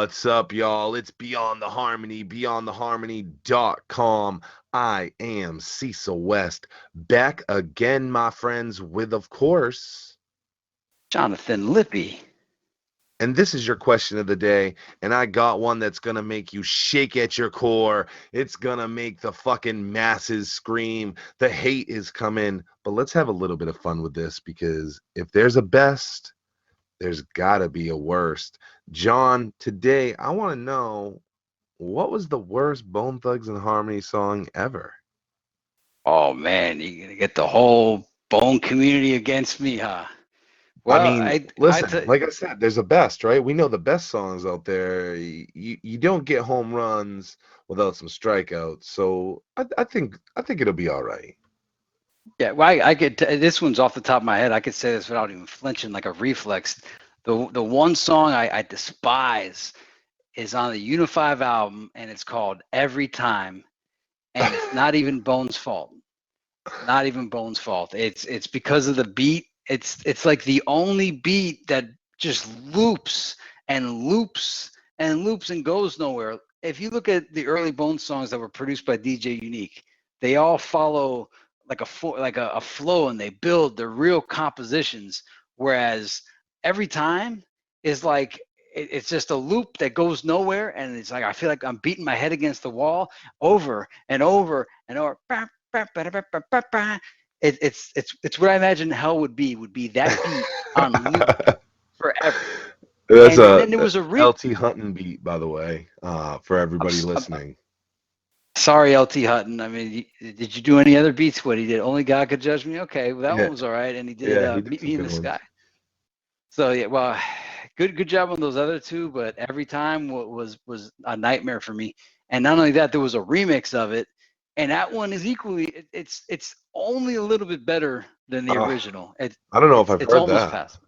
What's up, y'all? It's Beyond the Harmony, beyondtheharmony.com. I am Cecil West, back again, my friends, with, of course, Jonathan Lippy. and this is your question of the day, and I got one that's gonna make you shake at your core. It's gonna make the fucking masses scream. The hate is coming, but let's have a little bit of fun with this because if there's a best, there's gotta be a worst. John, today I want to know what was the worst Bone Thugs and Harmony song ever? Oh man, you're gonna get the whole Bone community against me, huh? I Well, mean, I listen, like I said, there's a best, right? We know the best songs out there. You don't get home runs without some strikeouts. So I think it'll be all right. yeah. Well, I could. This one's off the top of my head. I could say this without even flinching, like a reflex. The one song I despise is on the Unifive album, and it's called Every Time, and it's not even Bone's fault. Not even Bone's fault. It's because of the beat. It's like the only beat that just loops and loops and loops and goes nowhere. If you look at the early Bone songs that were produced by DJ Unique, they all follow like a flow and they build their real compositions. Whereas Every Time is like it's just a loop that goes nowhere, and it's like I feel like I'm beating my head against the wall over and over and over. It's what I imagine hell would be that beat on loop forever. That's And a then there was a LT Hutton beat, by the way, for I'm, everybody I'm listening. sorry, LT Hutton. I mean, did you do any other beats? What he did? Only God Could Judge Me. Okay, well that Yeah, one was all right. And he did yeah, he did Meet some Me in good the ones. Sky. So yeah, well, good job on those other two, but Every Time was a nightmare for me. And not only that, there was a remix of it, and that one is equally it's only a little bit better than the Oh, original. I don't know if I've It's heard almost that. passable.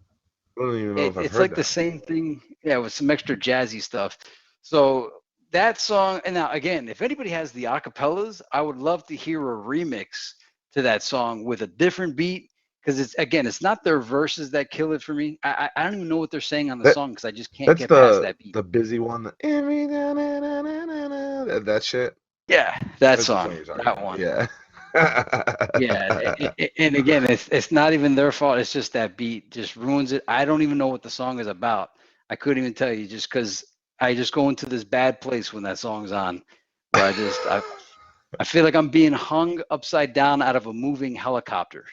I don't even know if I've It's heard like the that. same thing, yeah, with some extra jazzy stuff. So that song, and now again, if anybody has the acapellas, I would love to hear a remix to that song with a different beat, because it's not their verses that kill it for me. I don't even know what they're saying on the That song because I just can't that's get past that beat. the busy one. Every that shit. Yeah, that That's the song song, you're talking that about. one. Yeah. Yeah, and again, it's not even their fault. It's just that beat just ruins it. I don't even know what the song is about. I couldn't even tell you just because I just go into this bad place when that song's on, where I feel like I'm being hung upside down out of a moving helicopter.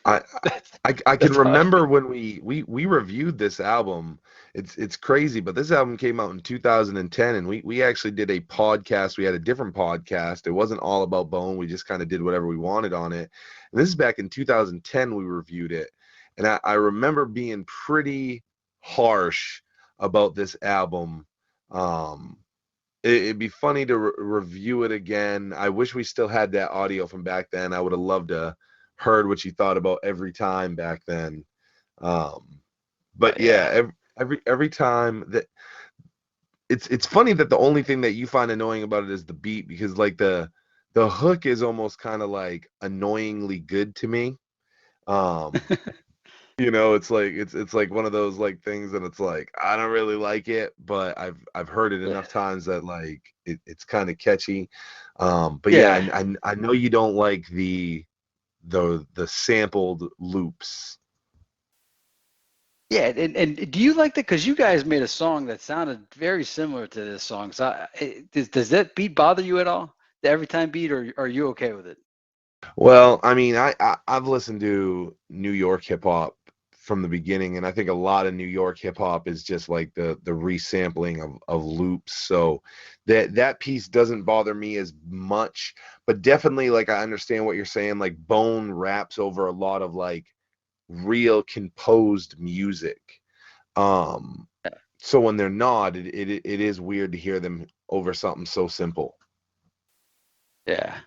I That's I can that's how I remember feel. when we reviewed this album. It's crazy, but this album came out in 2010, and we actually did a podcast. We had a different podcast. It wasn't all about Bone. We just kind of did whatever we wanted on it. And this is back in 2010 we reviewed it. And I remember being pretty harsh about this album. Um it'd be funny to review it again. I wish we still had that audio from back then. I would have loved to heard what you thought about Every Time back then. Um, but yeah, Yeah, every time that it's funny that the only thing that you find annoying about it is the beat because like the hook is almost kind of like annoyingly good to me. Um, it's like it's like one of those like things that it's like I don't really like it, but I've heard it yeah, enough times that like it's kind of catchy. But yeah, yeah. I know you don't like the sampled loops. Yeah, and do you like that? Because you guys made a song that sounded very similar to this song. So does that beat bother you at all? The Every Time beat, or are you okay with it? Well, I mean, I've listened to New York hip hop from the beginning, and I think a lot of New York hip hop is just like the resampling of loops. So that piece doesn't bother me as much, but definitely like I understand what you're saying. Like Bone raps over a lot of like real composed music. Um, so when they're not, it is weird to hear them over something so simple. Yeah.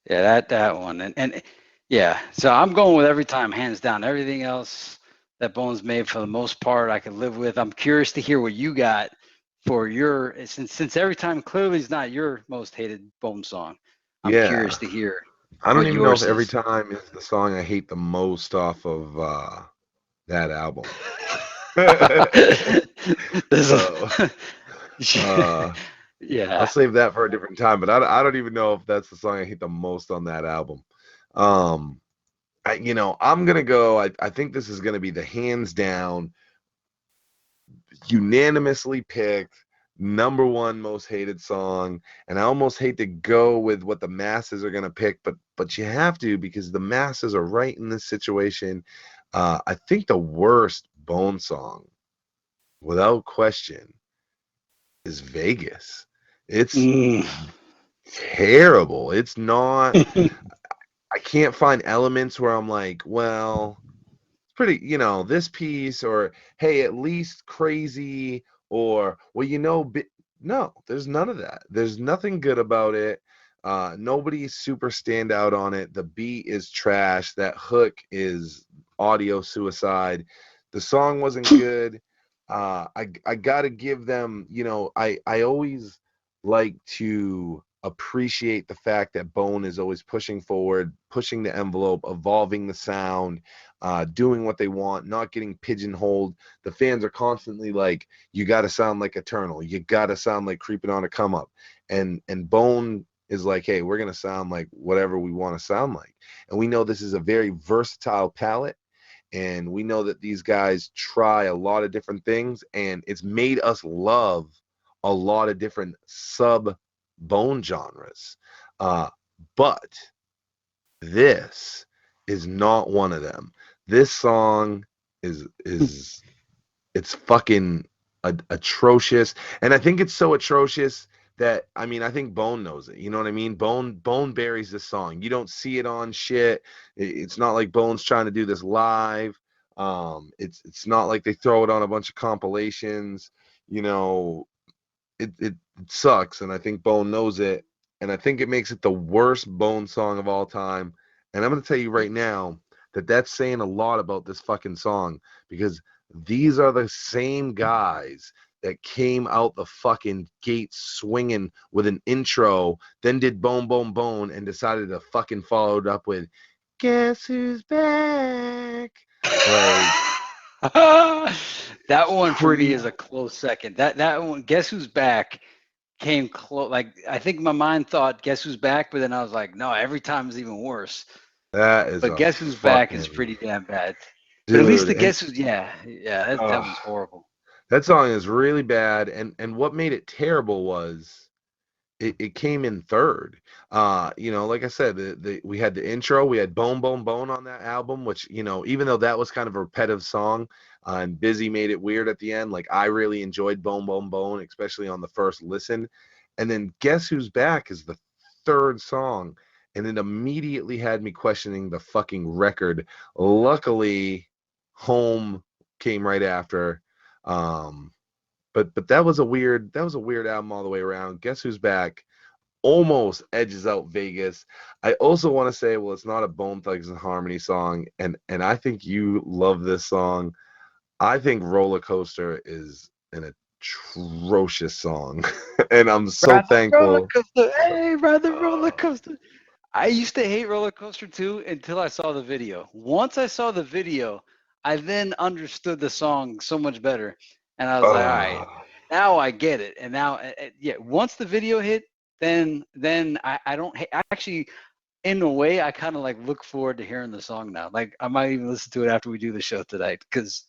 Yeah, that one, and yeah. So I'm going with Every Time, hands down. Everything else that Bones made, for the most part, I could live with. I'm curious to hear what you got for your since Every Time clearly is not your most hated Bones song. I'm Yeah. curious to hear I don't what even know if yours Every is. Time is the song I hate the most off of that album. There's So, a Uh, I'll Yeah. save that for a different time. But I don't even know if that's the song I hate the most on that album. Um, I'm gonna go. I think this is gonna be the hands down, unanimously picked number one most hated song. And I almost hate to go with what the masses are gonna pick, but you have to because the masses are right in this situation. I think the worst Bone song, without question, is Vegas. It's Mm. terrible. It's not. I can't find elements where I'm like, well, it's pretty, this piece, or hey, at least crazy, or well, no, there's none of that. There's nothing good about it. Nobody's super standout on it. The beat is trash. That hook is audio suicide. The song wasn't good. I gotta give them, I always like to appreciate the fact that Bone is always pushing forward, pushing the envelope, evolving the sound, doing what they want, not getting pigeonholed. The fans are constantly like, "You got to sound like Eternal. You got to sound like Creeping on a Come Up," and Bone is like, "Hey, we're gonna sound like whatever we want to sound like," and we know this is a very versatile palette. And we know that these guys try a lot of different things, and it's made us love a lot of different sub Bone genres. But this is not one of them. This song is it's fucking atrocious, and I think it's so atrocious that I think Bone knows it. You know what I mean? Bone buries this song. You don't see it on shit. It's not like Bone's trying to do this live. It's not like they throw it on a bunch of compilations. You know, it sucks, and I think Bone knows it, and I think it makes it the worst Bone song of all time. And I'm gonna tell you right now that that's saying a lot about this fucking song because these are the same guys that came out the fucking gate swinging with an intro, then did Bone Bone Bone, and decided to fucking follow it up with "Guess Who's Back." Like That one for me pretty. is a close second. That one, Guess Who's Back, came close. Like I think my mind thought Guess Who's Back, but then I was like, no, every time is even worse. That is But a Guess Who's Back is fucking pretty damn bad. But at least dude. the And Guess Who's, yeah, that uh, one's horrible. that song is really bad. And what made it terrible was it came in third. Like I said, we had the intro, we had Bone Bone Bone on that album, which, even though that was kind of a repetitive song, and Busy made it weird at the end, like I really enjoyed Bone Bone Bone, especially on the first listen. And then Guess Who's Back is the third song, and it immediately had me questioning the fucking record. Luckily, Home came right after. Um, but that was a weird album all the way around. Guess Who's Back almost edges out Vegas. I also want to say, well, it's not a Bone Thugs and Harmony song, and I think you love this song. I think Roller Coaster is an atrocious song, and I'm so Ride the roller thankful. coaster, hey, ride the roller Uh, coaster. I used to hate Roller Coaster too until I saw the video. Once I saw the video, I then understood the song so much better, and I was like, all right, uh, now I get it. And now, yeah, once the video hit, then I don't actually, in a way, I kind of like look forward to hearing the song now. Like I might even listen to it after we do the show tonight because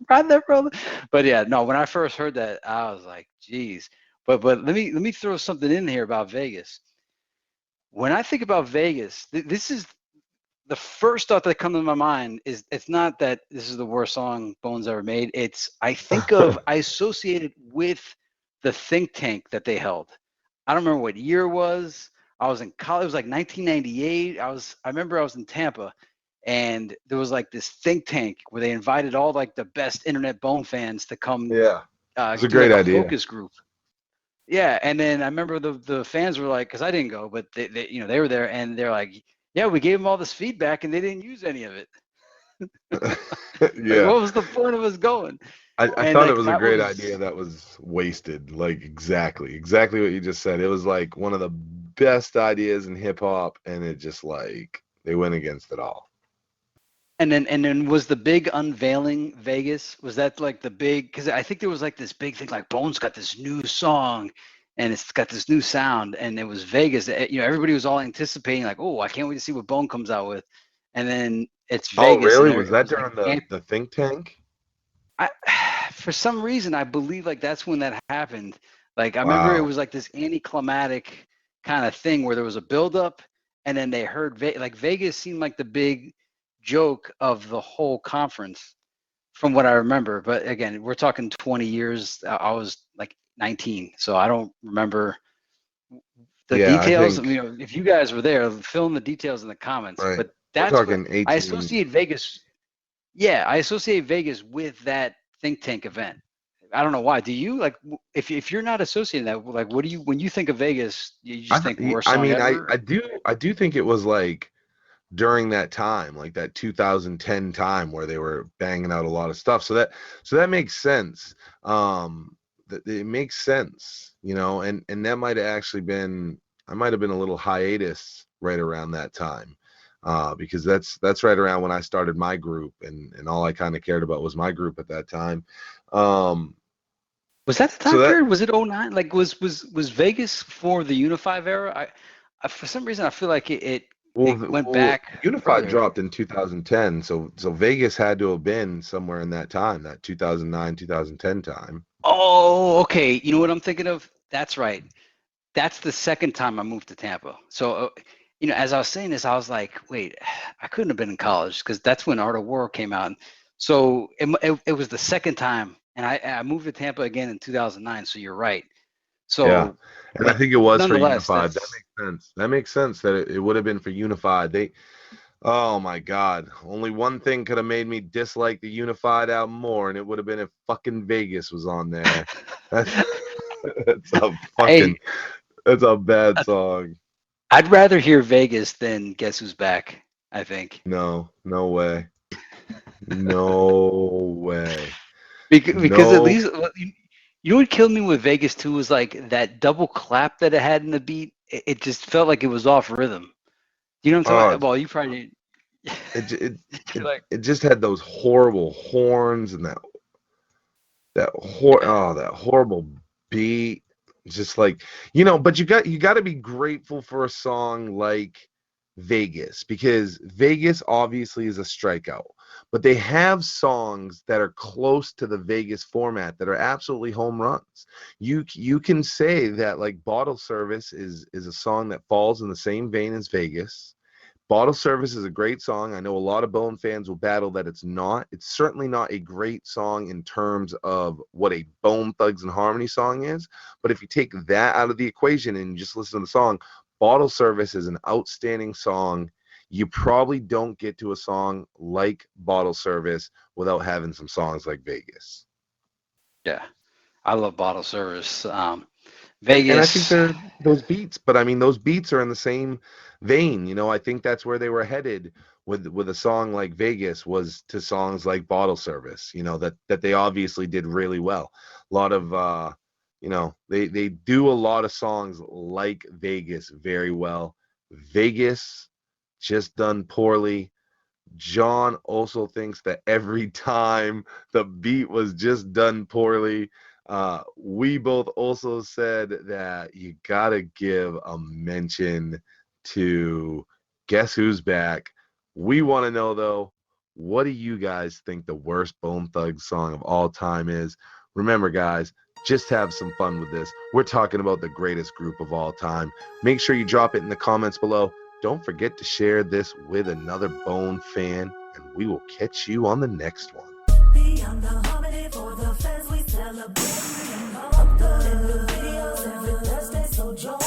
ride that roller. But yeah, no, when I first heard that, I was like, geez. But let me throw something in here about Vegas. When I think about Vegas, this is the first thought that comes to my mind is it's not that this is the worst song Bones ever made. It's I associate it with the think tank that they held. I don't remember what year it was. I was in college. It was like 1998. I remember I was in Tampa, and there was like this think tank where they invited all like the best internet Bone fans to come yeah, it's a do great like a idea. focus group. Yeah, and then I remember the fans were like, because I didn't go, but they were there, and they're like, yeah, we gave them all this feedback, and they didn't use any of it. Like, Yeah, what was the point of us going? I And thought it like was a that great was idea that was wasted. Like exactly what you just said. It was like one of the best ideas in hip hop, and it just like they went against it all. And then was the big unveiling Vegas? Was that like the big? Because I think there was like this big thing, like Bone's got this new song, and it's got this new sound, and it was Vegas. Everybody was all anticipating, like, oh, I can't wait to see what Bone comes out with, and then it's Oh, Vegas, and really? Was it that was like, during the think tank? I, for some reason, I believe like that's when that happened. Like I remember it Wow. was like this anticlimactic kind of thing where there was a buildup, and then they heard like Vegas seemed like the big joke of the whole conference, from what I remember. But again, we're talking 20 years. I was like 19, so I don't remember the Yeah, I details. think If you guys were there, fill in the details in the comments. right. But We're that's what talking I 18. associate Vegas. Yeah, I associate Vegas with that think tank event. I don't know why. Do you like if you're not associating that, like what do you when you think of Vegas, you just think worst I song mean, ever? I do think it was like during that time, like that 2010 time where they were banging out a lot of stuff. So that makes sense. That it makes sense, you know, and that might have actually been I might have been a little hiatus right around that time. Because that's right around when I started my group and all I kind of cared about was my group at that time. Um, Was that the so time that period? Was it '09? Like was Vegas for the Unified era? I for some reason I feel like it went Well, back Unified further. dropped in 2010, so Vegas had to have been somewhere in that time, that 2009, 2010 time. Oh, okay. You know what I'm thinking of? That's right. That's the second time I moved to Tampa. So, as I was saying this, I was like, wait, I couldn't have been in college because that's when Art of War came out. So it was the second time, and I moved to Tampa again in 2009. So you're right. Yeah. So, And I but think it was for nonetheless, Unified. That that's makes sense. That makes sense that it would have been for Unified. Oh my God. Only one thing could have made me dislike the Unified album more, and it would have been if fucking Vegas was on there. That's, that's a fucking, hey, that's a bad song. I'd rather hear Vegas than Guess Who's Back. I think No, no way. No way. because at No. least you know what killed me with Vegas too was like that double clap that it had in the beat. It just felt like it was off rhythm. You know what I'm talking Oh, about? Well, you probably it j- it you're like it just had those horrible horns and yeah. that horrible beat. Just like but you got to be grateful for a song like Vegas, because Vegas obviously is a strikeout, but they have songs that are close to the Vegas format that are absolutely home runs. You can say that like Bottle Service is a song that falls in the same vein as Vegas. Bottle Service is a great song. I know a lot of Bone fans will battle that it's not. It's certainly not a great song in terms of what a Bone Thugs and Harmony song is. But if you take that out of the equation and you just listen to the song, Bottle Service is an outstanding song. You probably don't get to a song like Bottle Service without having some songs like Vegas. Yeah. I love Bottle Service. And I think Vegas. they're those beats, but I mean those beats are in the same vein. I think that's where they were headed with a song like Vegas, was to songs like Bottle Service, that they obviously did really well. A lot of they do a lot of songs like Vegas very well. Vegas just done poorly. John also thinks that every time the beat was just done poorly. We both also said that you gotta give a mention to Guess Who's Back. We want to know though, what do you guys think the worst Bone Thugs song of all time is? Remember, guys, just have some fun with this. We're talking about the greatest group of all time. Make sure you drop it in the comments below. Don't forget to share this with another Bone fan, and we will catch you on the next one. Beyond the harmony for the fans, we celebrate. Uploading the videos every Thursday, so join.